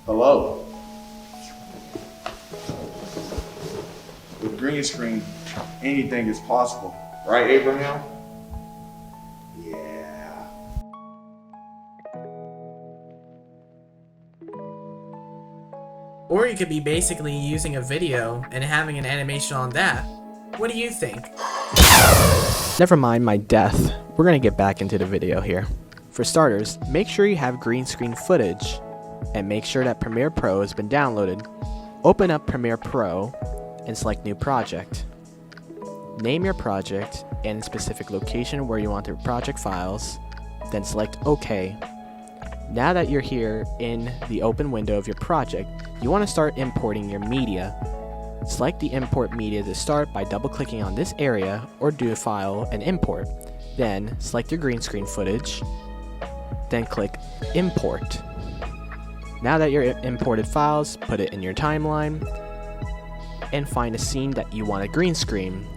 Hello. With green screen, anything is possible. Right, Abraham? Yeah. Or you could be basically using a video and having an animation on that. What do you think? Never mind my death. We're gonna get back into the video here. For starters, make sure you have green screen footage and make sure that Premiere Pro has been downloaded. Open up Premiere Pro and select New Project. Name your project and specific location where you want the project files, then select OK. Now that you're here in the open window of your project, you want to start importing your media. Select the import media to start by double-clicking on this area or do File and Import. Then select your green screen footage, then click Import. Now that your imported files, put it in your timeline and find a scene that you want to green screen.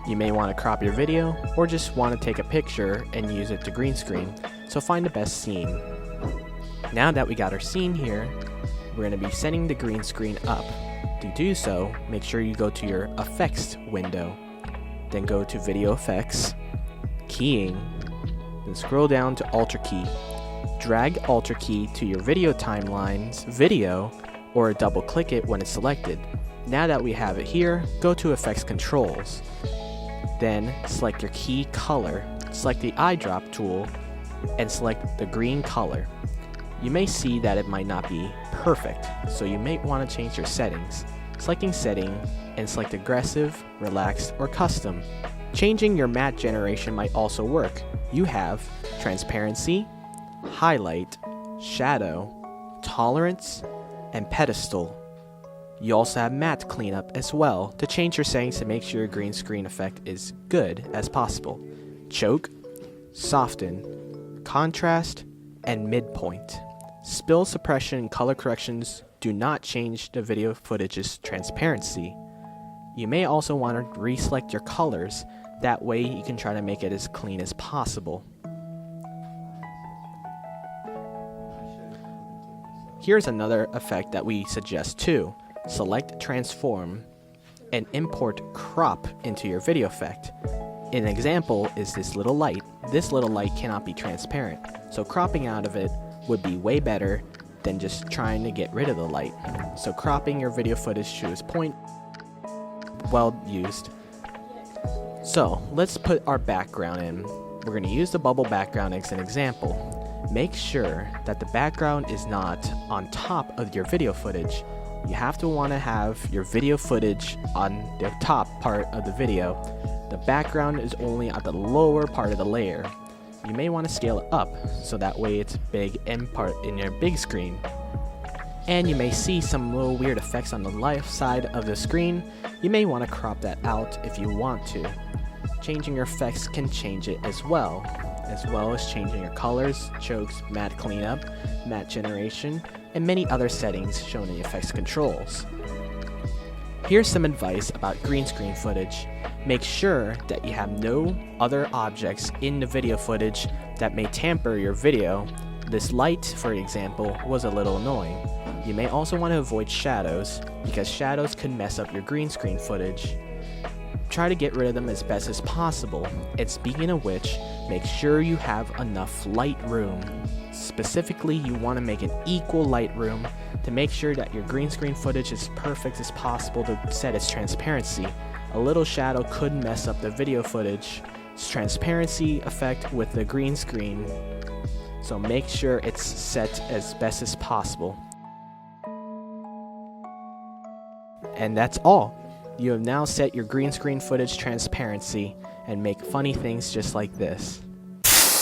You may want to crop your video or just want to take a picture and use it to green screen, so find the best scene. Now that we got our scene here, we're going to be setting the green screen up. To do so, make sure you go to your Effects window, then go to Video Effects, Keying, then scroll down to Alter Key. Drag Alter Key to your video timeline's video or double click it when it's selected. Now that we have it here, go to Effects Controls. Then select your key color, select the eyedrop tool, and select the green color. You may see that it might not be perfect, so you may want to change your settings. Selecting Setting and select Aggressive, Relaxed, or Custom. Changing your matte generation might also work. You have Transparency, Highlight, Shadow, Tolerance, and Pedestal. You also have Matte Cleanup as well to change your settings to make sure your green screen effect is good as possible. Choke, Soften, Contrast, and Midpoint. Spill suppression and color corrections do not change the video footage's transparency. You may also want to reselect your colors, that way you can try to make it as clean as possible. Here's another effect that we suggest too. Select Transform and import Crop into your video effect. An example is this little light. This little light cannot be transparent, so cropping out of it would be way better than just trying to get rid of the light. So cropping your video footage to its point, well used. So let's put our background in. We're going to use the bubble background as an example. Make sure that the background is not on top of your video footage. You have to want to have your video footage on the top part of the video. The background is only at the lower part of the layer. You may want to scale it up so that way it's big in your big screen. And you may see some little weird effects on the left side of the screen. You may want to crop that out if you want to. Changing your effects can change it as well as changing your colors, chokes, matte cleanup, matte generation, and many other settings shown in the effects controls. Here's some advice about green screen footage. Make sure that you have no other objects in the video footage that may tamper your video. This light, for example, was a little annoying. You may also want to avoid shadows, because shadows could mess up your green screen footage. Try to get rid of them as best as possible. And speaking of which, make sure you have enough light room. Specifically, you want to make an equal light room to make sure that your green screen footage is perfect as possible to set its transparency. A little shadow could mess up the video footage transparency effect with the green screen, so make sure it's set as best as possible. And that's all. You have now set your green screen footage transparency and make funny things just like this.